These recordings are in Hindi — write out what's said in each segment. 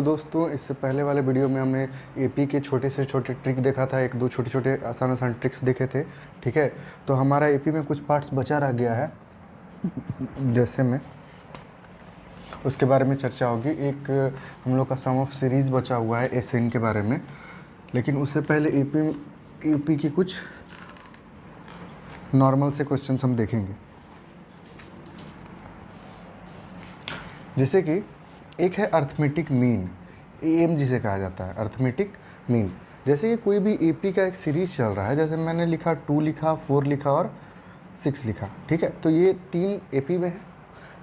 हेलो दोस्तों, इससे पहले वाले वीडियो में हमने एपी के छोटे से छोटे ट्रिक देखा था। एक दो छोटे छोटे आसान आसान ट्रिक्स देखे थे। ठीक है, तो हमारा एपी में कुछ पार्ट्स बचा रह गया है, जैसे में उसके बारे में चर्चा होगी। एक हम लोग का सम ऑफ सीरीज़ बचा हुआ है एसएन के बारे में, लेकिन उससे पहले एपी की कुछ नॉर्मल से क्वेश्चंस हम देखेंगे। जैसे कि एक है अर्थमेटिक मीन, एएम जिसे कहा जाता है, अर्थमेटिक मीन। जैसे कि कोई भी एपी का एक सीरीज चल रहा है, जैसे मैंने लिखा 2 लिखा, 4 लिखा और 6 लिखा। ठीक है, तो ये 3 एपी में है।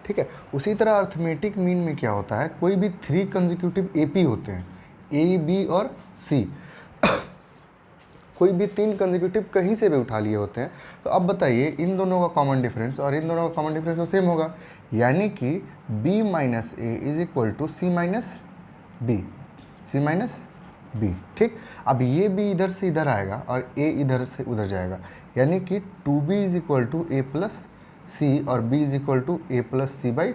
ठीक है, उसी तरह अर्थमेटिक मीन में क्या होता है, कोई भी 3 कंसेक्यूटिव एपी होते हैं, ए, बी और सी। कोई भी 3 कंसेक्यूटिव कहीं से भी उठा लिए होते हैं। तो अब बताइए, इन दोनों का कॉमन डिफरेंस और इन दोनों का कॉमन डिफरेंस तो सेम होगा, यानी कि b minus A is equal to C minus B, C minus B. ठीक, अब ये b इधर से इधर आएगा और a इधर से उधर जाएगा, यानी कि 2b is equal to A plus C और b is equal to A plus C by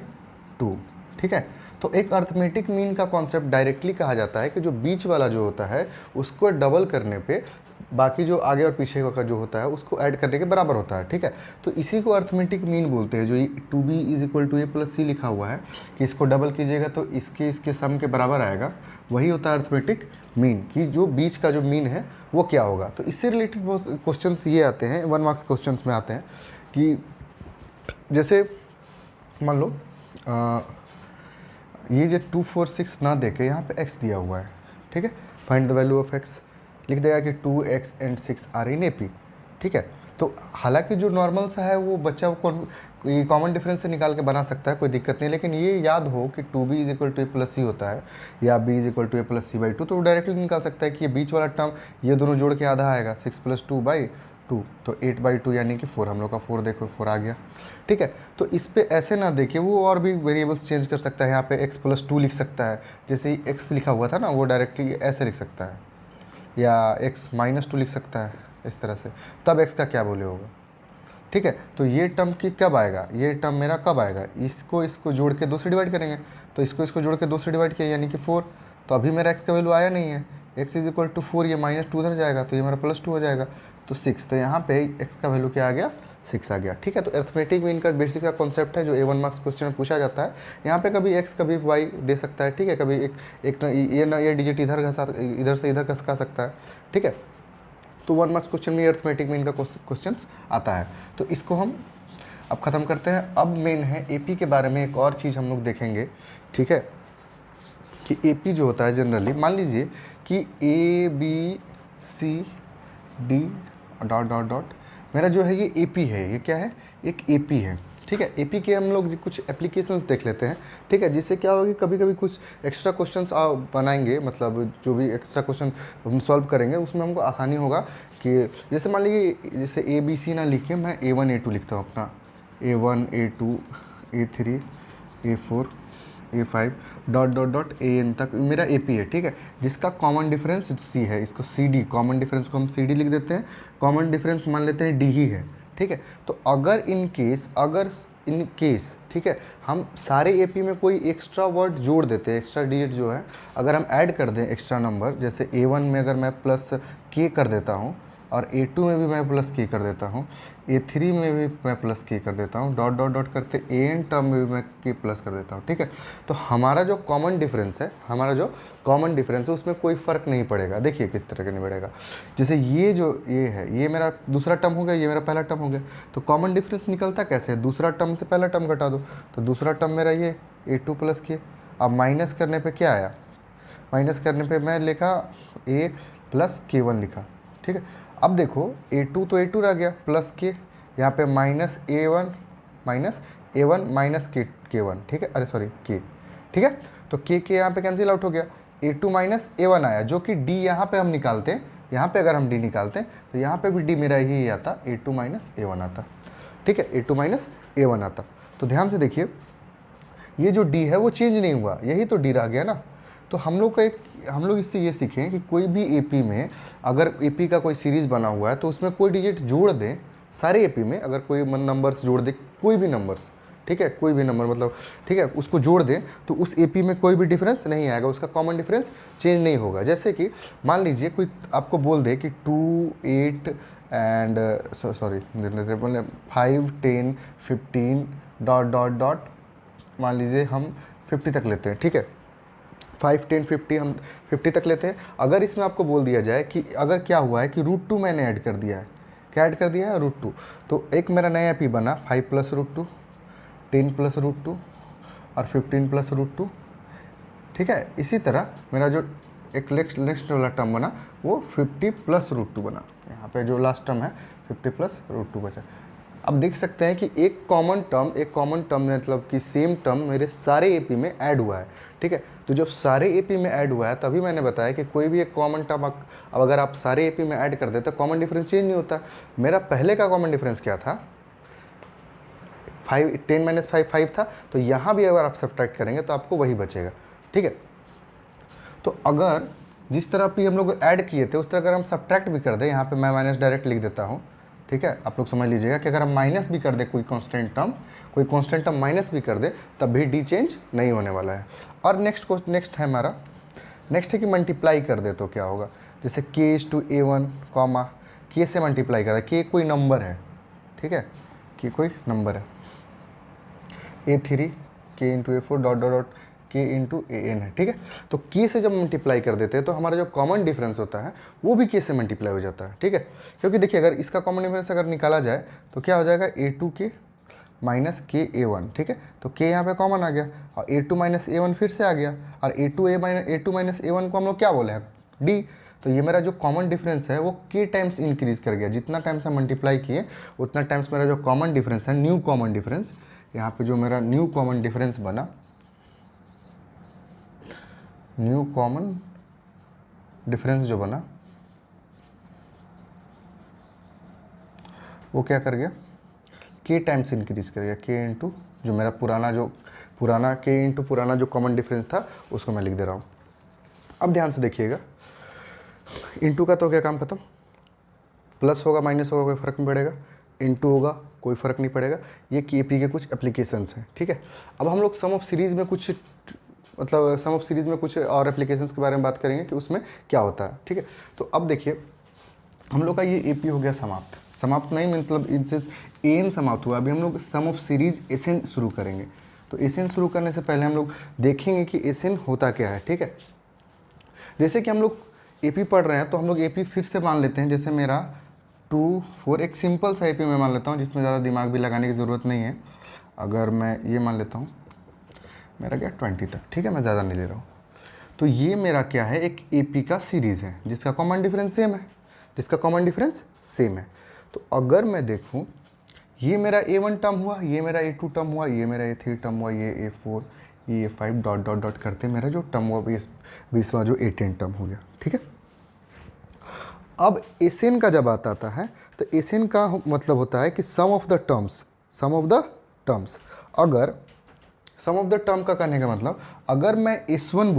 2। ठीक है, तो एक अर्थमेटिक मीन का कॉन्सेप्ट डायरेक्टली कहा जाता है कि जो बीच वाला जो होता है उसको डबल करने पे बाकी जो आगे और पीछे का जो होता है उसको ऐड करने के बराबर होता है। ठीक है, तो इसी को अर्थमेटिक मीन बोलते हैं। जो 2b is equal to A plus C लिखा हुआ है कि इसको डबल कीजिएगा तो इसके सम के बराबर आएगा, वही होता है अर्थमेटिक मीन, कि जो बीच का जो मीन है वो क्या होगा। तो इससे रिलेटेड बहुत क्वेश्चन ये आते हैं, 1 मार्क्स क्वेश्चन में आते हैं कि जैसे मान लो ये जो 2 4 6 ना देके यहाँ पे x दिया हुआ है। ठीक है, find the value of x, लिख देगा कि 2x and 6 are in AP. ठीक है, तो हालांकि जो नॉर्मल सा है वो बच्चा कॉमन डिफरेंस से निकाल के बना सकता है, कोई दिक्कत नहीं, लेकिन ये याद हो कि 2b is equal to A plus C होता है या b is equal to A plus C by 2, तो वो डायरेक्टली निकाल सकता है कि ये बीच वाला टर्म ये दोनों जोड़ के आधा आएगा, 6 प्लस 2 बाई 2, तो 8 बाई 2 यानी कि 4। हम लोग का 4 देखो 4 आ गया। ठीक है, तो इस पे ऐसे ना देखिए, वो और भी वेरिएबल्स चेंज कर सकता है। यहाँ पे x प्लस 2 लिख सकता है, जैसे ही x लिखा हुआ था ना वो डायरेक्टली ऐसे लिख सकता है, या x माइनस 2 लिख सकता है इस तरह से, तब x का क्या वैल्यू होगा। ठीक है, तो ये टर्म की कब आएगा, ये टर्म मेरा कब आएगा, इसको जोड़ के 2 से डिवाइड करेंगे, तो इसको जोड़ के 2 से डिवाइड किया यानी कि 4। तो अभी मेरा x का वैल्यू आया नहीं है, x इज इक्वल टू 4, ये माइनस 2 उधर जाएगा तो ये मेरा प्लस 2 हो जाएगा, तो 6। तो यहाँ पे x का वैल्यू क्या आ गया, 6 आ गया। ठीक है, तो अर्थमेटिक मीन का बेसिक का कॉन्सेप्ट है जो A1 मार्क्स क्वेश्चन में पूछा जाता है। यहाँ पे कभी x कभी y दे सकता है। ठीक है, कभी ये डिजिट इधर से इधर खसका सकता है। ठीक है, तो 1 मार्क्स क्वेश्चन में अर्थमेटिक मीन का क्वेश्चन आता है। तो इसको हम अब ख़त्म करते हैं। अब मेन है एपी के बारे में एक और चीज़ हम लोग देखेंगे। ठीक है, कि एपी जो होता है जनरली, मान लीजिए कि A B C D dot dot dot, मेरा जो है ये एपी है, ये क्या है, एक एपी है। ठीक है, एपी के हम लोग कुछ एप्लीकेशंस देख लेते हैं। ठीक है, जिससे क्या होगा, कभी कभी कुछ एक्स्ट्रा क्वेश्चंस बनाएंगे, मतलब जो भी एक्स्ट्रा क्वेश्चन हम सॉल्व करेंगे उसमें हमको आसानी होगा। कि जैसे मान लीजिए, जैसे ए बी सी ना लिख के मैं A1 A2 लिखता हूँ अपना, A1 A2 A3 A4 A5 dot dot dot AN तक मेरा एपी है। ठीक है, जिसका कॉमन डिफरेंस C है, इसको CD, कॉमन डिफरेंस को हम CD लिख देते हैं, कॉमन डिफरेंस मान लेते हैं D ही है। ठीक है, तो अगर इन केस ठीक है, हम सारे एपी में कोई एक्स्ट्रा वर्ड जोड़ देते हैं, एक्स्ट्रा डिजिट जो है अगर हम ऐड कर दें एक्स्ट्रा नंबर, जैसे A1 में अगर मैं प्लस K कर देता हूँ और A2 में भी मैं प्लस K कर देता हूँ, A3 में भी मैं प्लस K कर देता हूँ, डॉट डॉट डॉट करते AN टर्म में भी मैं K प्लस कर देता हूँ। ठीक है, तो हमारा जो कॉमन डिफरेंस है उसमें कोई फ़र्क नहीं पड़ेगा। देखिए किस तरह का नहीं पड़ेगा, जैसे ये जो ये है, ये मेरा दूसरा टर्म हो गया, ये मेरा पहला टर्म हो गया, तो कॉमन डिफरेंस निकलता कैसे है, दूसरा टर्म से पहला टर्म घटा दो, तो दूसरा टर्म मेरा ये A2 प्लस K। अब माइनस करने पे क्या आया, माइनस करने पे मैं लिखा A प्लस K1 लिखा। ठीक है, अब देखो A2 तो A2 रह गया, प्लस K, यहाँ पे माइनस A1 माइनस K1। ठीक है, अरे सॉरी K। ठीक है, तो K यहाँ पे कैंसिल आउट हो गया, A2 माइनस A1 आया, जो कि D यहाँ पे हम निकालते हैं, यहाँ पे अगर हम D निकालते हैं तो यहाँ पे भी D मेरा यही आता, A2 माइनस A1 आता। ठीक है, A2 माइनस A1 आता। तो ध्यान से देखिए, ये जो D है वो चेंज नहीं हुआ, यही तो D रह गया ना। तो हम लोग इससे ये सीखें कि कोई भी एपी में अगर एपी का कोई सीरीज़ बना हुआ है तो उसमें कोई डिजिट जोड़ दें, सारे एपी में अगर कोई नंबर्स जोड़ दे, कोई भी नंबर्स, ठीक है, कोई भी नंबर मतलब, ठीक है, उसको जोड़ दें तो उस AP में कोई भी डिफरेंस नहीं आएगा, उसका कॉमन डिफरेंस चेंज नहीं होगा। जैसे कि मान लीजिए कोई आपको बोल दे कि 2, 8 एंड 5, 10, 15 डॉट डॉट डॉट, मान लीजिए हम 50 तक लेते हैं, ठीक है, 5, 10, 50 हम 50 तक लेते हैं। अगर इसमें आपको बोल दिया जाए कि अगर क्या हुआ है कि √2 मैंने ऐड कर दिया है, क्या ऐड कर दिया है, √2, तो एक मेरा नया AP बना 5 + √2, 10 + √2 और 15 + √2, ठीक है। इसी तरह मेरा जो एक नेक्स्ट वाला टर्म बना वो 50 + √2 बना। यहाँ पे जो लास्ट टर्म है 50 + √2 बचा। अब देख सकते हैं कि एक कॉमन टर्म मतलब कि सेम टर्म मेरे सारे AP में ऐड हुआ है, ठीक है। तो जब सारे AP में ऐड हुआ है तभी मैंने बताया कि कोई भी एक कॉमन टर्म अब अगर आप सारे AP में ऐड कर देते तो कॉमन डिफरेंस चेंज नहीं होता। मेरा पहले का कॉमन डिफरेंस क्या था, 10 - 5 5 था, तो यहाँ भी अगर आप सब्ट्रैक्ट करेंगे तो आपको वही बचेगा, ठीक है। तो अगर जिस तरह भी हम लोग ऐड किए थे उस तरह अगर हम सब्ट्रैक्ट भी कर दें, यहाँ पे मैं माइनस डायरेक्ट लिख देता हूँ, ठीक है। आप लोग समझ लीजिएगा कि अगर हम माइनस भी कर दे कोई कांस्टेंट टर्म माइनस भी कर दे तब भी D चेंज नहीं होने वाला है। और नेक्स्ट है हमारा, नेक्स्ट है कि मल्टीप्लाई कर दे तो क्या होगा, जैसे k/A1 कॉमा k से मल्टीप्लाई कर दे, k कोई नंबर है, ठीक है, k कोई नंबर है, A3 k × A4 dot dot dot k × AN है, ठीक है। तो k से जब मल्टीप्लाई कर देते हैं तो हमारा जो कॉमन डिफरेंस होता है वो भी k से मल्टीप्लाई हो जाता है, ठीक है। क्योंकि देखिए अगर इसका कॉमन डिफरेंस अगर निकाला जाए तो क्या हो जाएगा, A2k - KA1, ठीक है। तो k यहाँ पे कॉमन आ गया और A2 - A1 फिर से आ गया, और A2 - A1 को हम लोग क्या बोले हैं, D। तो ये मेरा जो कॉमन डिफरेंस है वो k टाइम्स इंक्रीज कर गया, जितना टाइम्स हम मल्टीप्लाई किए उतना टाइम्स मेरा जो कॉमन डिफरेंस है, न्यू कॉमन डिफरेंस, यहाँ पे जो मेरा न्यू कॉमन डिफरेंस बना, न्यू कॉमन डिफरेंस जो बना वो क्या कर गया, k टाइम्स इंक्रीज कर गया, k × जो मेरा पुराना k × पुराना जो कॉमन डिफरेंस था उसको मैं लिख दे रहा हूँ। अब ध्यान से देखिएगा, इंटू का तो क्या काम खत्म, प्लस होगा माइनस होगा कोई फ़र्क नहीं पड़ेगा, इंटू होगा कोई फ़र्क नहीं पड़ेगा। ये KP के कुछ एप्लीकेशंस हैं, ठीक है। अब हम लोग सम ऑफ सीरीज़ में कुछ और एप्लीकेशंस के बारे में बात करेंगे कि उसमें क्या होता है, ठीक है। तो अब देखिए हम लोग का ये AP हो गया समाप्त नहीं मतलब इनसे AN समाप्त हुआ। अभी हम लोग सम ऑफ सीरीज़ SN शुरू करेंगे। तो SN शुरू करने से पहले हम लोग देखेंगे कि SN होता क्या है, ठीक है। जैसे कि हम लोग AP पढ़ रहे हैं तो हम लोग AP फिर से मान लेते हैं, जैसे मेरा 2, 4 एक सिंपल सा AP मैं मान लेता हूँ जिसमें ज़्यादा दिमाग भी लगाने की ज़रूरत नहीं है। अगर मैं ये मान लेता हूँ मेरा क्या 20 तक, ठीक है, मैं ज़्यादा नहीं ले रहा हूँ। तो ये मेरा क्या है, एक AP का सीरीज़ है जिसका कॉमन डिफरेंस सेम है, तो अगर मैं देखूँ ये मेरा A1 टर्म हुआ, ये मेरा A2 टर्म हुआ, ये मेरा A3 टर्म हुआ, ये A4, ये A5 डॉट डॉट डॉट करते मेरा जो टर्म हुआ 20वां जो A10 टर्म हो गया, ठीक है। अब SN का जब आता है तो SN का मतलब होता है कि सम ऑफ द टर्म्स। अगर सम ऑफ द टर्म का कहने का मतलब अगर मैं S1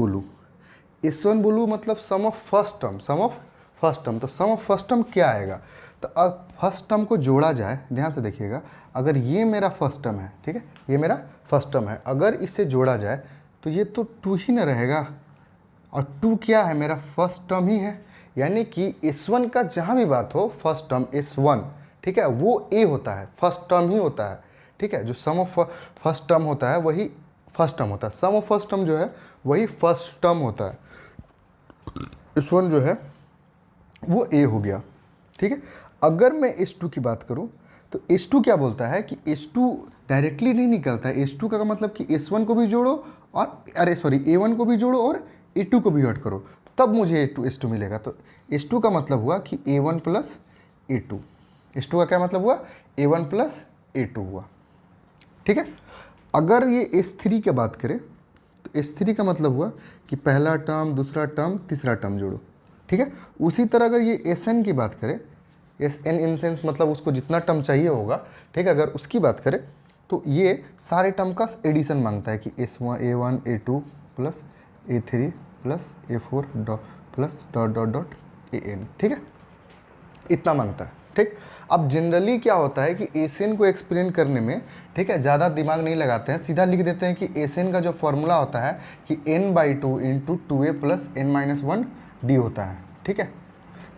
बोलूँ मतलब सम ऑफ फर्स्ट टर्म, तो सम ऑफ फर्स्ट टर्म क्या आएगा, तो अब फर्स्ट टर्म को जोड़ा जाए, ध्यान से देखिएगा, अगर ये मेरा फर्स्ट टर्म है, ठीक है, ये मेरा फर्स्ट टर्म है, अगर इसे जोड़ा जाए तो ये तो 2 ही ना रहेगा, और 2 क्या है, मेरा फर्स्ट टर्म ही है, यानी कि S1 का जहाँ भी बात हो फर्स्ट टर्म S1, ठीक है, वो A होता है, फर्स्ट टर्म ही होता है, ठीक है। जो सम ऑफ फर्स्ट टर्म होता है वही फर्स्ट टर्म होता है, सम ऑफ फर्स्ट टर्म जो है वही फर्स्ट टर्म होता है, S1 जो है वो A हो गया, ठीक है। अगर मैं S2 की बात करूं तो S2 क्या बोलता है कि S2 डायरेक्टली नहीं निकलता है, S2 का मतलब कि S1 को भी जोड़ो और A1 को भी जोड़ो और A2 को भी ऐड करो तब मुझे S2 मिलेगा। तो S2 का मतलब हुआ कि A1 + A2, S2 का क्या मतलब हुआ, A1 + A2 हुआ, ठीक है। अगर ये S3 की बात करें तो S3 का मतलब हुआ कि पहला टर्म, दूसरा टर्म, तीसरा टर्म जोड़ो, ठीक है। उसी तरह अगर ये SN की बात करें, SN इन सेंस मतलब उसको जितना टर्म चाहिए होगा, ठीक है, अगर उसकी बात करें तो ये सारे टर्म का एडिशन मांगता है कि A1 A2 + A3 + A4 plus dot dot dot AN, ठीक है, इतना मांगता है, ठीक। अब जनरली क्या होता है कि एसएन को एक्सप्लेन करने में, ठीक है, ज़्यादा दिमाग नहीं लगाते हैं, सीधा लिख देते हैं कि एसएन का जो फॉर्मूला होता है कि n/2 into 2a plus n-1 d होता है। ठीक है,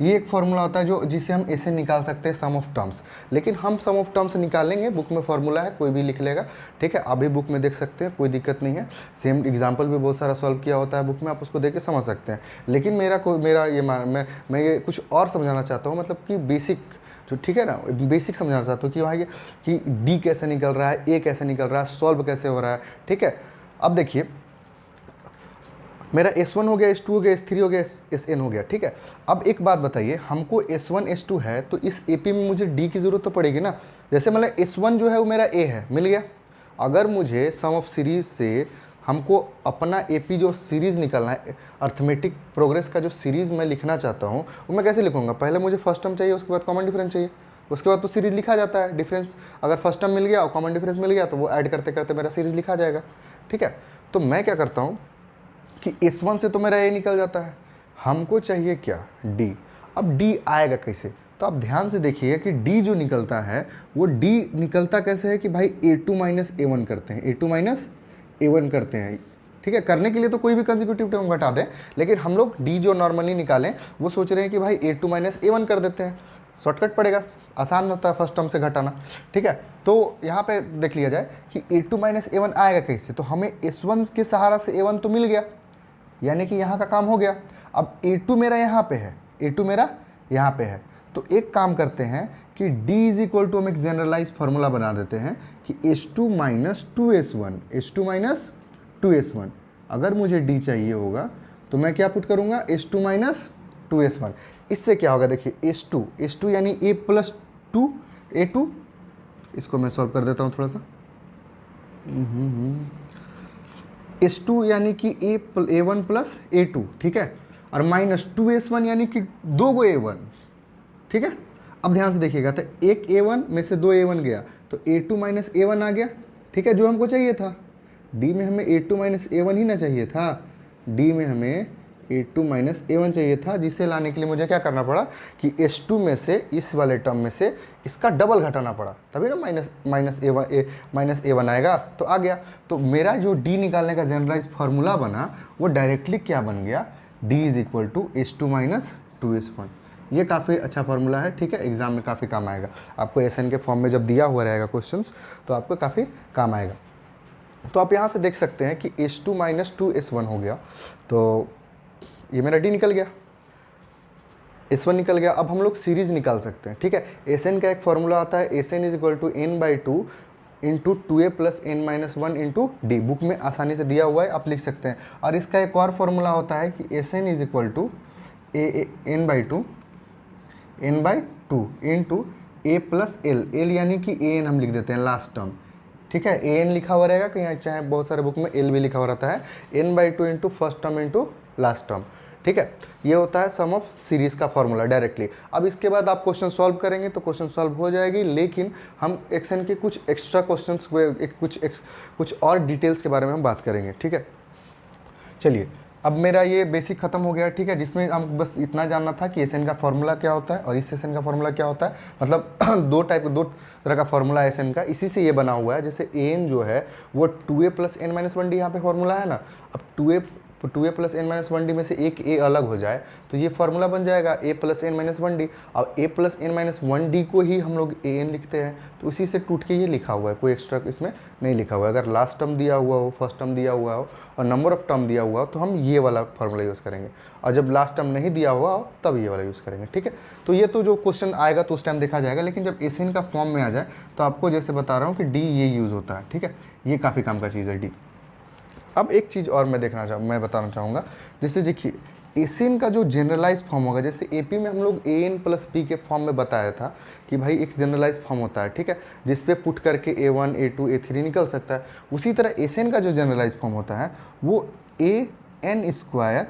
ये एक फॉर्मूला होता है जो जिसे हम ऐसे निकाल सकते हैं सम ऑफ टर्म्स। लेकिन हम सम ऑफ टर्म्स निकालेंगे, बुक में फॉर्मूला है, कोई भी लिख लेगा। ठीक है, अभी बुक में देख सकते हैं, कोई दिक्कत नहीं है। सेम एग्जांपल भी बहुत सारा सॉल्व किया होता है बुक में, आप उसको देख के समझ सकते हैं। लेकिन मेरा ये मैं ये कुछ और समझाना चाहता हूँ, मतलब कि बेसिक जो, ठीक है ना, बेसिक समझाना चाहता हूँ कि वहाँ कि डी कैसे निकल रहा है, ए कैसे निकल रहा है, सॉल्व कैसे हो रहा है। ठीक है, अब देखिए मेरा S1 हो गया, S2 हो गया, S3 हो गया, Sn हो गया। ठीक है, अब एक बात बताइए, हमको S1 S2 है तो इस AP में मुझे D की ज़रूरत तो पड़ेगी ना। जैसे मतलब S1 जो है वो मेरा A है, मिल गया। अगर मुझे सम ऑफ सीरीज़ से हमको अपना AP जो सीरीज़ निकालना है, अर्थमेटिक प्रोग्रेस का जो सीरीज़ मैं लिखना चाहता हूँ, वो मैं कैसे लिखूँगा? पहले मुझे फर्स्ट टर्म चाहिए, उसके बाद कॉमन डिफरेंस चाहिए, उसके बाद तो सीरीज़ लिखा जाता है। डिफरेंस अगर फर्स्ट टर्म मिल गया और कॉमन डिफरेंस मिल गया तो वो ऐड करते करते मेरा सीरीज़ लिखा जाएगा। ठीक है, तो मैं क्या करता हूँ कि S1 से तो मेरा A निकल जाता है, हमको चाहिए क्या? D। अब D आएगा कैसे? तो आप ध्यान से देखिए कि D जो निकलता है वो D निकलता कैसे है कि भाई A2 माइनस A1 करते हैं, A2 माइनस A1 करते हैं। ठीक है, करने के लिए तो कोई भी कंसेक्यूटिव टर्म घटा दें, लेकिन हम लोग D जो नॉर्मली निकालें वो सोच रहे हैं कि भाई A2 माइनस A1 कर देते हैं, शॉर्टकट पड़ेगा, आसान होता है फर्स्ट टर्म से घटाना। ठीक है, तो यहाँ पे देख लिया जाए कि A2 माइनस A1 आएगा कैसे। तो हमें S1 के सहारा से A1 तो मिल गया, यानी कि यहाँ का काम हो गया। अब A2 मेरा यहाँ पे है, A2 मेरा यहाँ पे है, तो एक काम करते हैं कि D इज इक्वल टू हम एक जनरलाइज फार्मूला बना देते हैं कि H2 minus 2S1, H2 minus 2S1। अगर मुझे D चाहिए होगा तो मैं क्या पुट करूँगा? H2 minus 2S1। इससे क्या होगा? देखिए H2 यानी A प्लस 2 A2, इसको मैं सॉल्व कर देता हूँ थोड़ा सा। S2 यानी कि A1 प्लस A2, ठीक है, और माइनस 2S1 यानी कि 2 गो A1। ठीक है, अब ध्यान से देखिएगा, तो एक A1 में से 2 A1 गया तो A2 माइनस A1 आ गया। ठीक है, जो हमको चाहिए था D में हमें A2 माइनस A1 ही ना चाहिए था, D में हमें A2 माइनस A1 चाहिए था, जिसे लाने के लिए मुझे क्या करना पड़ा कि S2 में से, इस वाले टर्म में से इसका डबल घटाना पड़ा, तभी ना माइनस A1 आएगा, तो आ गया। तो मेरा जो D निकालने का जनरलाइज फार्मूला बना वो डायरेक्टली क्या बन गया? D is equal to H2 minus 2S1। ये काफ़ी अच्छा फार्मूला है। ठीक है, एग्जाम में काफ़ी काम आएगा आपको, SN के फॉर्म में जब दिया हुआ रहेगा क्वेश्चंस तो आपको काफ़ी काम आएगा। तो आप यहाँ से देख सकते हैं कि H2 माइनस 2S1 हो गया, तो ये मेरा D निकल गया, S1 निकल गया। अब हम लोग सीरीज़ निकाल सकते हैं। ठीक है, SN का एक फॉर्मूला आता है, SN is equal to n/2 into 2a plus n-1 into D, book में आसानी से दिया हुआ है, आप लिख सकते हैं। और इसका एक और फॉर्मूला होता है कि SN is equal to n/2 into a plus l यानी कि an हम लिख देते हैं लास्ट टर्म। ठीक है, an लिखा हुआ रहेगा कहीं, चाहे बहुत सारे बुक में l भी लिखा हुआ रहता है, n/2 into first term into last term. ठीक है, ये होता है सम ऑफ सीरीज़ का फॉर्मूला डायरेक्टली। अब इसके बाद आप क्वेश्चन सॉल्व करेंगे तो क्वेश्चन सॉल्व हो जाएगी, लेकिन हम एक्शन के कुछ एक्स्ट्रा क्वेश्चंस, कुछ और डिटेल्स के बारे में हम बात करेंगे। ठीक है, चलिए, अब मेरा ये बेसिक खत्म हो गया। ठीक है, जिसमें हम बस इतना जानना था कि SN का फॉर्मूला क्या होता है और इस SN का फॉर्मूला क्या होता है, मतलब दो तरह का फॉर्मूला है SN का, इसी से ये बना हुआ है। जैसे AN जो है वो 2a प्लस n-1d यहाँ पे फॉर्मूला है ना, अब 2a प्लस n-1d में से एक a अलग हो जाए तो ये फार्मूला बन जाएगा a प्लस n-1d। अब a प्लस n-1d को ही हम लोग an लिखते हैं, तो उसी से टूट के ये लिखा हुआ है, कोई एक्स्ट्रा इसमें नहीं लिखा हुआ है। अगर लास्ट टर्म दिया हुआ हो, फर्स्ट टर्म दिया हुआ हो और नंबर ऑफ टर्म दिया हुआ हो तो हम ये वाला फार्मूला यूज़ करेंगे, और जब लास्ट टर्म नहीं दिया हुआ हो तब ये वाला यूज़ करेंगे। ठीक है, तो ये तो जो क्वेश्चन आएगा तो उस टाइम देखा जाएगा, लेकिन जब SN का फॉर्म में आ जाए तो आपको जैसे बता रहा हूँ कि D ये यूज़ होता है। ठीक है, ये काफ़ी काम का चीज़ है D। अब एक चीज़ और मैं बताना चाहूँगा, जैसे देखिए SN का जो जनरलाइज फॉर्म होगा, जैसे AP में हम लोग AN प्लस P के फॉर्म में बताया था कि भाई एक जनरलाइज फॉर्म होता है। ठीक है, जिस पे पुट करके A1 A2 A3 निकल सकता है। उसी तरह SN का जो जनरलाइज फॉर्म होता है वो AN²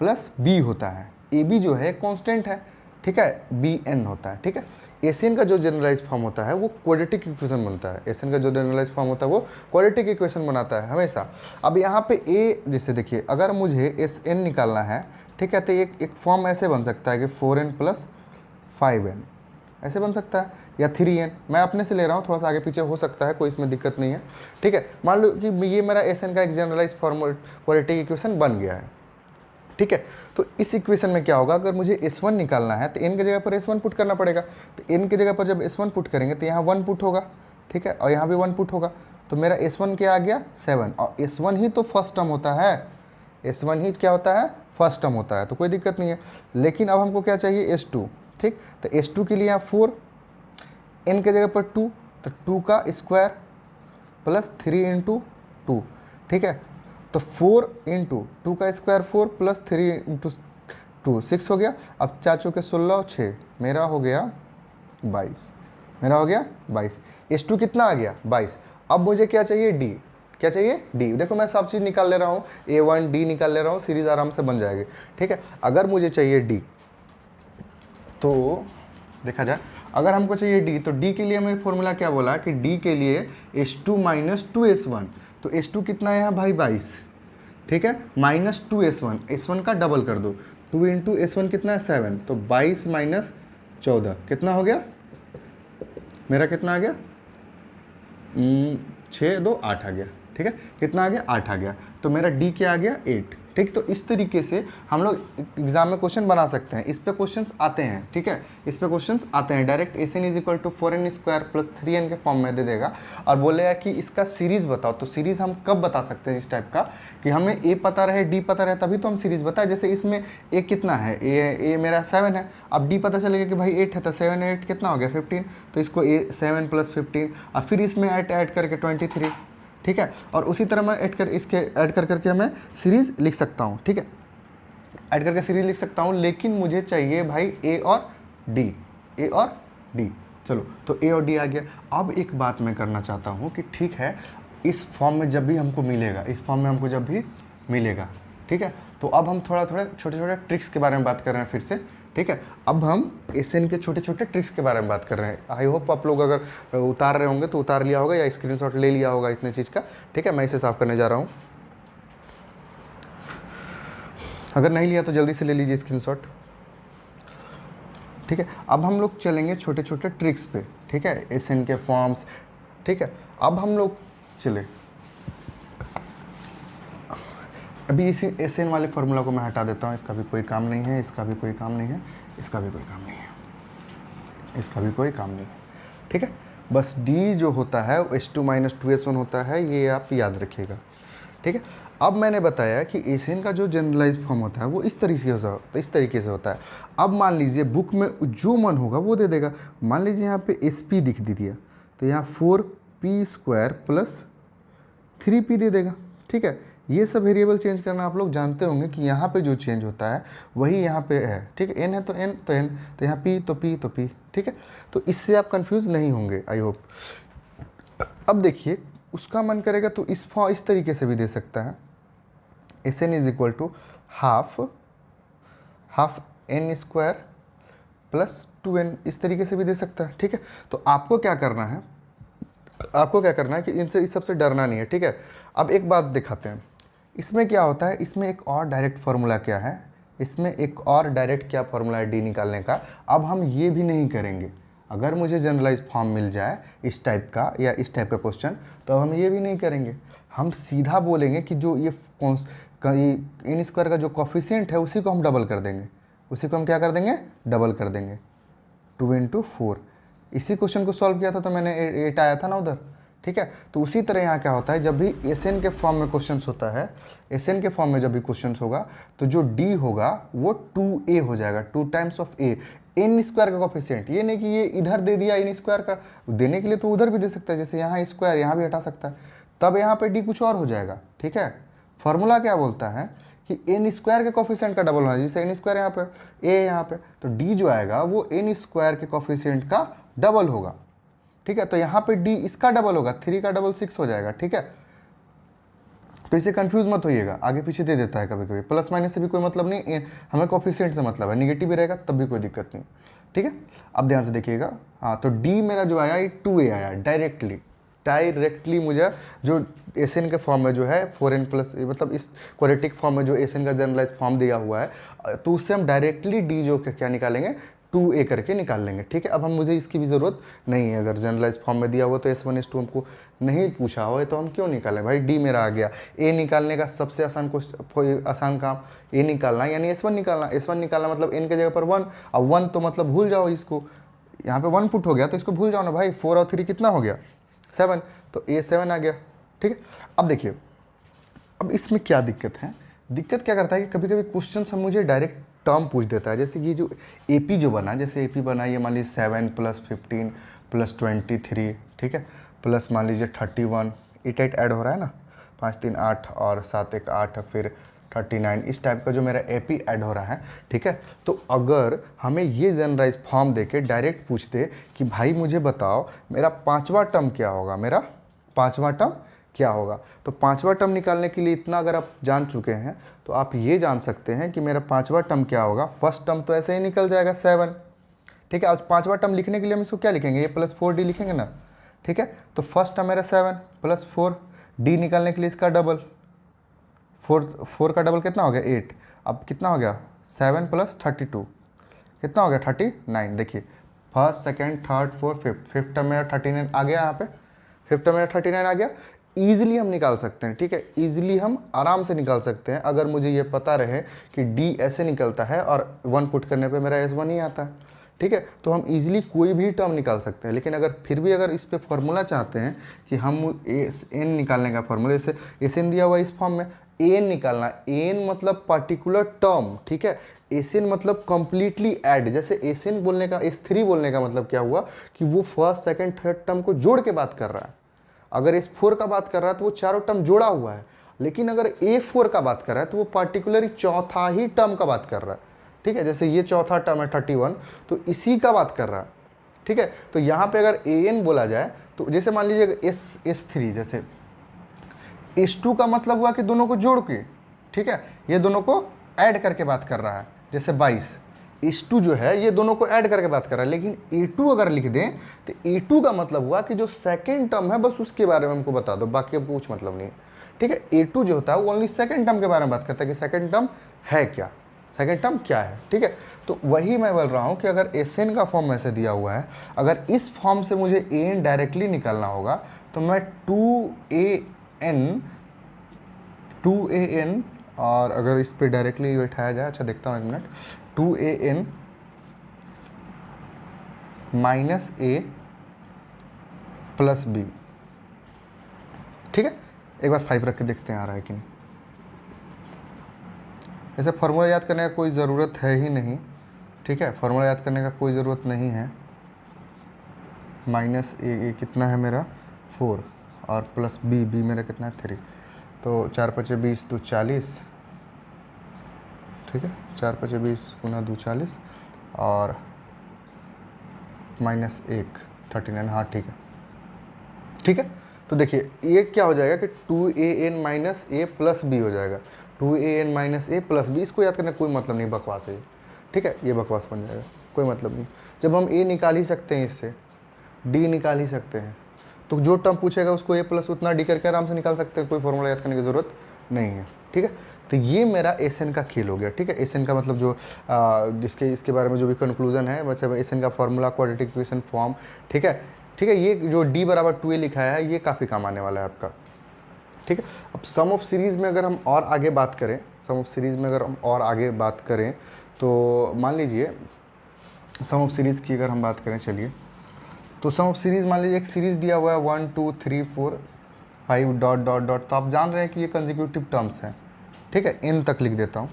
प्लस B होता है। AB जो है कांस्टेंट है, ठीक है, BN होता है। ठीक है, SN का जो जनरलाइज फॉर्म होता है वो क्वाड्रेटिक इक्वेशन बनता है। SN का जो जनरलाइज फॉर्म होता है वो क्वाड्रेटिक इक्वेशन बनाता है हमेशा। अब यहाँ पे A, जैसे देखिए अगर मुझे SN निकालना है, ठीक है, तो एक फॉर्म ऐसे बन सकता है कि 4n प्लस 5n, ऐसे बन सकता है, या 3n, मैं अपने से ले रहा हूँ, थोड़ा सा आगे पीछे हो सकता है, कोई इसमें दिक्कत नहीं है, ठीक है। मान लो कि ये मेरा एस का एक जनरलाइज फॉर्मूला क्वाड्रेटिक इक्वेशन बन गया है, ठीक है। तो इस इक्वेशन में क्या होगा, अगर मुझे S1 निकालना है तो n की जगह पर S1 पुट करना पड़ेगा। तो n की जगह पर जब S1 पुट करेंगे तो यहाँ 1 पुट होगा, ठीक है, और यहाँ भी 1 पुट होगा। तो मेरा S1 क्या आ गया 7, और S1 ही तो फर्स्ट टर्म होता है, S1 ही क्या होता है, फर्स्ट टर्म होता है, तो कोई दिक्कत नहीं है। लेकिन अब हमको क्या चाहिए, S2, ठीक। तो S2 के लिए यहाँ 4, n की जगह पर 2, तो 2 का स्क्वायर प्लस 3 इंटू 2, ठीक है। तो 4 इंटू 2 का स्क्वायर 4 प्लस 3 इंटू 2 6 हो गया। अब 4 चौके 16 और 6, मेरा हो गया 22, मेरा हो गया 22। S2 कितना आ गया 22। अब मुझे क्या चाहिए, D, क्या चाहिए, D। देखो मैं सब चीज़ निकाल ले रहा हूँ, A1 D निकाल ले रहा हूँ, सीरीज आराम से बन जाएगी, ठीक है। अगर मुझे चाहिए D, तो देखा जाए, अगर हमको चाहिए D, तो D के लिए हमें फॉर्मूला क्या बोला कि D के लिए S2 माइनस 2S1, तो S2 कितना है यहाँ भाई 22, ठीक है, माइनस 2S1, S1 का डबल कर दो, 2 इंटू S1 कितना है 7, तो 22 माइनस 14 कितना हो गया, मेरा कितना आ गया, 6 2 8 आ गया, ठीक है, कितना आ गया 8 आ गया। तो मेरा D क्या आ गया 8, ठीक। तो इस तरीके से हम लोग एग्जाम में क्वेश्चन बना सकते हैं, इस पे क्वेश्चंस आते हैं, ठीक है, इस पे क्वेश्चंस आते हैं। Direct SN is equal to 4n square plus 3n के फॉर्म में दे देगा और बोलेगा कि इसका सीरीज बताओ। तो सीरीज हम कब बता सकते हैं इस टाइप का, कि हमें A पता रहे D पता रहे तभी तो हम सीरीज बताए। जैसे इसमें A कितना है, A मेरा 7 है, अब D पता चलेगा कि भाई 8 है, तो 7 8 कितना हो गया 15, तो इसको 7 प्लस 15 और फिर इसमें ऐड करके 23, ठीक है। और उसी तरह मैं ऐड कर करके मैं सीरीज लिख सकता हूँ, ठीक है, ऐड करके सीरीज लिख सकता हूँ। लेकिन मुझे चाहिए भाई A और D, A और D। चलो, तो A और D आ गया। अब एक बात मैं करना चाहता हूँ कि ठीक है, इस फॉर्म में जब भी हमको मिलेगा, इस फॉर्म में हमको जब भी मिलेगा, ठीक है, तो अब हम थोड़ा छोटे छोटे ट्रिक्स के बारे में बात कर रहे हैं फिर से, ठीक है। अब हम SN के छोटे छोटे ट्रिक्स के बारे में बात कर रहे हैं। आई होप आप लोग अगर उतार रहे होंगे तो उतार लिया होगा या स्क्रीनशॉट ले लिया होगा इतने चीज़ का, ठीक है। मैं इसे साफ करने जा रहा हूँ, अगर नहीं लिया तो जल्दी से ले लीजिए स्क्रीनशॉट, ठीक है। अब हम लोग चलेंगे छोटे छोटे ट्रिक्स पे, ठीक है, SN के फॉर्म्स, ठीक है। अब हम लोग चले, अभी इसी SN वाले फार्मूला को मैं हटा देता हूँ, इसका भी कोई काम नहीं है, इसका भी कोई काम नहीं है, इसका भी कोई काम नहीं है, इसका भी कोई काम नहीं है, ठीक है। बस D जो होता है वो S2 माइनस 2S1 होता है, ये आप याद रखिएगा, ठीक है। अब मैंने बताया कि SN का जो जनरलाइज फॉर्म होता है वो इस तरीके से होता है। अब मान लीजिए बुक में जो मन होगा वो दे देगा। मान लीजिए यहाँ पे SP दिख दिया, तो यहाँ 4p स्क्वायर प्लस 3p दे देगा, ठीक है। ये सब वेरिएबल चेंज करना आप लोग जानते होंगे कि यहाँ पे जो चेंज होता है वही यहाँ पे है, ठीक है। n है तो n तो n, तो यहाँ p तो p तो p, ठीक है। तो इससे आप कंफ्यूज नहीं होंगे, आई होप। अब देखिए, उसका मन करेगा तो इस तरीके से भी दे सकता है, SN is equal to half n square plus 2n, इस तरीके से भी दे सकता है, ठीक है। तो आपको क्या करना है, कि इनसे इस सबसे डरना नहीं है, ठीक है। अब एक बात दिखाते हैं, इसमें क्या होता है, इसमें एक और डायरेक्ट फार्मूला क्या है, इसमें एक और डायरेक्ट क्या फार्मूला है D निकालने का। अब हम ये भी नहीं करेंगे, अगर मुझे जनरलाइज फॉर्म मिल जाए इस टाइप का या इस टाइप का क्वेश्चन, तो हम ये भी नहीं करेंगे, हम सीधा बोलेंगे कि जो ये n स्क्वायर का जो कॉफिशिएंट है उसी को हम डबल कर देंगे, उसी को हम क्या कर देंगे, डबल कर देंगे, 2 इंटू 4। इसी क्वेश्चन को सॉल्व किया था तो मैंने 8 आया था ना उधर, ठीक है। तो उसी तरह यहाँ क्या होता है, जब भी SN के फॉर्म में क्वेश्चंस होता है, SN के फॉर्म में जब भी क्वेश्चंस होगा तो जो D होगा वो 2A हो जाएगा, 2 times of A, n square का कॉफिशिएंट। ये नहीं कि ये इधर दे दिया n स्क्वायर का, देने के लिए तो उधर भी दे सकता है, जैसे यहाँ स्क्वायर यहाँ भी हटा सकता है, तब यहाँ पे D कुछ और हो जाएगा, ठीक है। फॉर्मूला क्या बोलता है कि n स्क्वायर के कॉफिशिएंट का डबल होना, जैसे n स्क्वायर यहाँ पे, A यहाँ पे, तो D जो आएगा वो n स्क्वायर के कॉफिशिएंट का डबल होगा, ठीक है। तो यहाँ पे D इसका डबल होगा, 3 का डबल 6 हो जाएगा, ठीक है। तो इसे कंफ्यूज मत होइएगा, आगे पीछे दे देता है कभी कभी, प्लस माइनस से भी कोई मतलब नहीं, हमें कॉफिशिएंट से मतलब है, निगेटिव भी रहेगा तब भी कोई दिक्कत नहीं, ठीक है। अब ध्यान से देखिएगा, हाँ, तो D मेरा जो आया ये 2A आया डायरेक्टली मुझे जो SN के फॉर्म में जो है 4n प्लस, मतलब इस क्वाड्रेटिक फॉर्म में जो SN का जनरलाइज फॉर्म दिया हुआ है, तो उससे हम डायरेक्टली D जो क्या निकालेंगे, 2a करके निकाल लेंगे। ठीक है, अब हम मुझे इसकी भी ज़रूरत नहीं है, अगर जनरलाइज फॉर्म में दिया हुआ तो S1 S2 हमको नहीं पूछा हो तो हम क्यों निकालें भाई। D मेरा आ गया, a निकालने का सबसे आसान काम a निकालना यानी S1 निकालना। S1 निकालना मतलब n के जगह पर 1, अब 1 तो मतलब भूल जाओ इसको, यहाँ पे 1 पुट हो गया तो इसको भूल जाओ ना भाई। 4 और 3 कितना हो गया 7, तो a 7 आ गया। ठीक है, अब देखिए अब इसमें क्या दिक्कत है, दिक्कत क्या करता है कि कभी कभी क्वेश्चन हम मुझे डायरेक्ट टर्म पूछ देता है। जैसे ये जो AP जो बना, जैसे AP बना ये मान लीजिए 7 + 15 + 23, ठीक है, प्लस मान लीजिए 31, 8 ऐड हो रहा है ना, 5 3 8 और 7 1 8 फिर 39, इस टाइप का जो मेरा AP ऐड हो रहा है। ठीक है, तो अगर हमें ये जनरलाइज फॉर्म देके डायरेक्ट पूछ दे कि भाई मुझे बताओ मेरा पाँचवा टर्म क्या होगा, मेरा पाँचवा टर्म क्या होगा, तो पाँचवा टर्म निकालने के लिए इतना अगर आप जान चुके हैं तो आप ये जान सकते हैं कि मेरा पाँचवा टर्म क्या होगा। फर्स्ट टर्म तो ऐसे ही निकल जाएगा 7। ठीक है, अब पाँचवा टर्म लिखने के लिए हम इसको क्या लिखेंगे, ये +4d लिखेंगे ना। ठीक है, तो फर्स्ट टर्म मेरा 7 + 4, d निकालने के लिए इसका डबल, 4 का डबल कितना हो गया 8। अब कितना हो गया 7 + 32 कितना हो गया 39। देखिए first second third fourth fifth term मेरा 39 आ गया, यहाँ पे फिफ्थ टर्म मेरा 39 आ गया। ईजिली हम निकाल सकते हैं। ठीक है, ईजिली हम आराम से निकाल सकते हैं अगर मुझे ये पता रहे कि डी ऐसे निकलता है और 1 पुट करने पे मेरा S1 ही आता है। ठीक है, तो हम इजीली कोई भी टर्म निकाल सकते हैं। लेकिन अगर फिर भी अगर इस पे फॉर्मूला चाहते हैं कि हम एन निकालने का फॉर्मूला, जैसे एन दिया हुआ इस फॉर्म में, एन निकालना, एन मतलब पर्टिकुलर टर्म। ठीक है, एन मतलब कंप्लीटली ऐड, जैसे एन बोलने का S3 बोलने का मतलब क्या हुआ कि वो फर्स्ट सेकंड थर्ड टर्म को जोड़ के बात कर रहा है। अगर S4 का बात कर रहा है तो वो चारों टर्म जोड़ा हुआ है। लेकिन अगर A4 का बात कर रहा है तो वो पार्टिकुलर चौथा ही टर्म का बात कर रहा है। ठीक है, जैसे ये चौथा टर्म है 31, तो इसी का बात कर रहा है। ठीक है, तो यहाँ पे अगर AN बोला जाए तो जैसे मान लीजिए S3, जैसे S2 का मतलब हुआ कि दोनों को जोड़ के, ठीक है, ये दोनों को ऐड करके बात कर रहा है। जैसे 22, S2 जो है ये दोनों को ऐड करके बात कर रहा है। लेकिन A2 अगर लिख दें तो A2 का मतलब हुआ कि जो सेकंड टर्म है बस उसके बारे में हमको बता दो, बाकी हमको कुछ मतलब नहीं है। ठीक है, A2 जो होता है वो ओनली सेकंड टर्म के बारे में बात करता है कि सेकंड टर्म है क्या, सेकंड टर्म क्या है। ठीक है, तो वही मैं बोल रहा हूँ कि अगर SN का फॉर्म ऐसे दिया हुआ है, अगर इस फॉर्म से मुझे AN डायरेक्टली निकालना होगा तो मैं 2AN और अगर इस पे डायरेक्टली बैठाया जाए, अच्छा देखता हूँ एक मिनट, 2AN - A + B। ठीक है, एक बार 5 रख के देखते हैं आ रहा है कि नहीं। ऐसे फार्मूला याद करने का कोई ज़रूरत है ही नहीं। ठीक है, फार्मूला याद करने का कोई ज़रूरत नहीं है। -A कितना है मेरा 4 और +B मेरा कितना है 3, तो 4 × 5 = 20, 2 40। ठीक है, 4 × 5 = 20 × 2 40 और -1 39। हाँ ठीक है, ठीक है, तो देखिए ये क्या हो जाएगा कि 2AN - A + B हो जाएगा। 2AN - A + B, इसको याद करने का कोई मतलब नहीं, बकवास है ये। ठीक है, ये बकवास बन जाएगा, कोई मतलब नहीं। जब हम A निकाल ही सकते हैं, इससे D निकाल ही सकते हैं, तो जो टर्म पूछेगा उसको A + उतना D करके आराम से निकाल सकते हैं, कोई फॉर्मूला याद करने की ज़रूरत नहीं है। ठीक है, तो ये मेरा SN का खेल हो गया। ठीक है, SN का मतलब जो जिसके इसके बारे में जो भी कंक्लूजन है, वैसे SN का फॉर्मूला, क्वाड्रेटिक इक्वेशन फॉर्म। ठीक है, ठीक है, ये जो D = 2A लिखा है ये काफ़ी काम आने वाला है आपका। ठीक है, अब सम ऑफ सीरीज़ में अगर हम और आगे बात करें, सम ऑफ सीरीज़ में अगर हम और आगे बात करें तो मान लीजिए सम ऑफ सीरीज़ की अगर हम बात करें, चलिए, तो सम ऑफ सीरीज़ मान लीजिए एक सीरीज़ दिया हुआ है 1 2 3 4 5 ... तो आप जान रहे हैं कि ये कंसेक्यूटिव टर्म्स हैं। ठीक है, n तक लिख देता हूँ,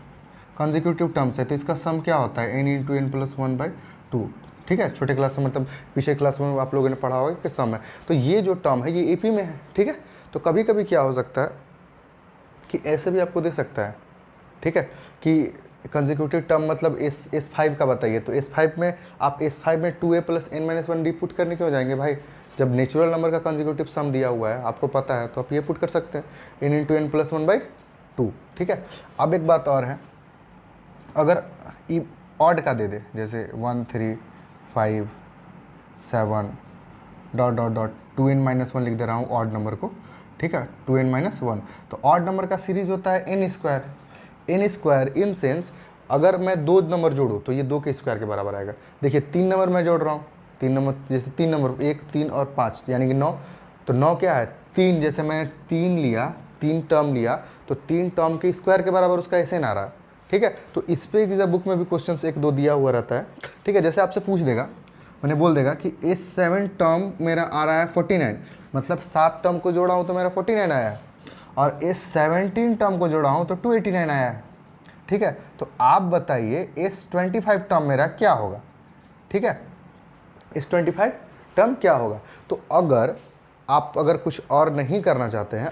कंसेक्यूटिव टर्म्स है, तो इसका सम क्या होता है n × n + 1/2। ठीक है, छोटे क्लास में मतलब पिछले क्लास में आप लोगों ने पढ़ा होगा कि सम है, तो ये जो टर्म है ये AP में है। ठीक है, तो कभी कभी क्या हो सकता है कि ऐसे भी आपको दे सकता है। ठीक है, कि कंसेक्यूटिव टर्म मतलब S5 का बताइए, तो S5 में आप S5 में 2A + n - 1D पुट करने क्यों जाएंगे भाई, जब नेचुरल नंबर का कंसेक्यूटिव सम दिया हुआ है आपको पता है, तो आप ये पुट कर सकते हैं n × n + 1/2। ठीक है, अब एक बात और है, अगर ऑड का दे दे, जैसे 1 3 5 7 ... 2n - 1 लिख दे रहा हूँ ऑड नंबर को। ठीक है, 2n - 1, तो ऑड नंबर का सीरीज होता है n²। इन सेंस अगर मैं 2 नंबर जोड़ूँ तो ये 2 के स्क्वायर के बराबर आएगा। देखिए 3 नंबर मैं जोड़ रहा हूँ, 3 नंबर, जैसे 3 नंबर 1 3 और 5 यानी कि 9, तो 9 क्या है 3, जैसे मैं 3 लिया, 3 टर्म लिया तो 3 टर्म के स्क्वायर के बराबर उसका एसएन आ रहा है, ठीक है। तो इस पे एग्जाम बुक में भी क्वेश्चंस 1-2 दिया हुआ रहता है, ठीक है। जैसे आपसे पूछ देगा, मैंने बोल देगा कि S7 टर्म मेरा आ रहा है 49, मतलब 7 टर्म को जोड़ा हूँ तो मेरा 49 आया है, और S17 टर्म को जोड़ा हूँ तो 289 आया है, ठीक है। तो आप बताइए S25 टर्म मेरा क्या होगा, ठीक है, S25 टर्म क्या होगा। तो अगर कुछ और नहीं करना चाहते हैं,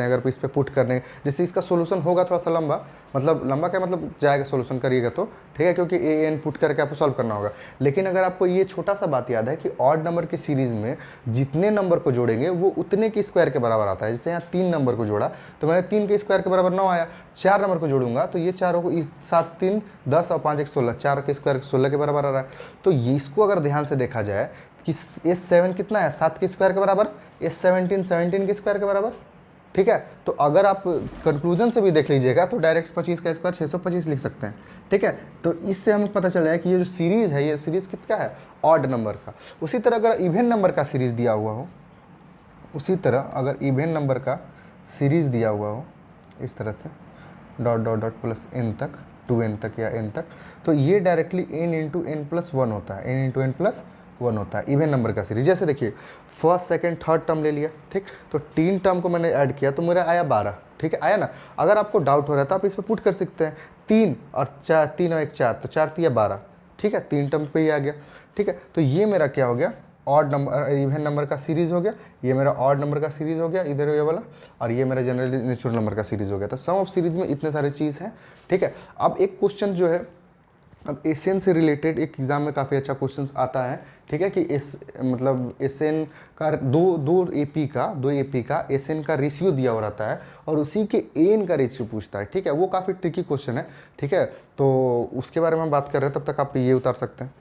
अगर इस पे पुट करने, जैसे इसका सोल्यूशन होगा थोड़ा सा लंबा, मतलब लंबा क्या मतलब जाएगा सोल्यूशन करिएगा तो, ठीक है, क्योंकि ए एन पुट करके आपको सॉल्व करना होगा। लेकिन अगर आपको ये छोटा सा बात याद है कि ऑड नंबर की सीरीज़ में जितने नंबर को जोड़ेंगे वो उतने के स्क्वायर के बराबर आता है। जैसे यहाँ 3 नंबर को जोड़ा तो मैंने 3 के स्क्वायर के बराबर 9 आया, 4 नंबर को जोड़ूंगा तो ये चारों को 7 3 10 और 5 1 16, 4 के स्क्वायर 16 के बराबर आ रहा है। तो इसको अगर ध्यान से देखा जाए कि S7 कितना है 7 के स्क्वायर के बराबर, S17 17 के स्क्वायर के बराबर, ठीक है। तो अगर आप कंक्लूजन से भी देख लीजिएगा तो डायरेक्ट 25 का स्क्वायर 625 लिख सकते हैं, ठीक है। तो इससे हमें पता चल जाए कि ये जो सीरीज़ है ये सीरीज़ कितना है ऑड नंबर का। उसी तरह अगर इवन नंबर का सीरीज़ दिया हुआ हो, सीरीज़ दिया हुआ हो इस तरह से dot dot dot plus n तक 2n तक या n तक, तो ये directly n into N plus 1 होता है, n इंटू एन प्लस 1 होता है इवन नंबर का सीरीज। जैसे देखिए फर्स्ट सेकंड थर्ड टर्म ले लिया, ठीक, तो 3 टर्म को मैंने ऐड किया तो मेरा आया 12, ठीक है, आया ना। अगर आपको डाउट हो रहा है तो आप इस पर पुट कर सकते हैं 3 और 4, 3 और 1 4, तो 4 3 12, ठीक है, 3 टर्म पे ही आ गया, ठीक है। तो ये मेरा क्या हो गया ऑड नंबर इवन नंबर का सीरीज़ हो गया, ये मेरा ऑड नंबर का सीरीज़ हो गया इधर ये वाला, और ये मेरा जनरली नेचुरल नंबर का सीरीज़ हो गया। तो सम ऑफ सीरीज़ में इतने सारे चीज़ हैं, ठीक है। अब एक क्वेश्चन जो है, अब एसएन से रिलेटेड एक एग्जाम में काफ़ी अच्छा क्वेश्चन आता है, ठीक है, कि एसएन का दो एपी का एसएन का रेशियो दिया हो रहता है और उसी के एन का रेशियो पूछता है, ठीक है। वो काफ़ी ट्रिकी क्वेश्चन है, ठीक है। तो उसके बारे में हम बात कर रहे हैं, तब तक आप ये उतार सकते हैं।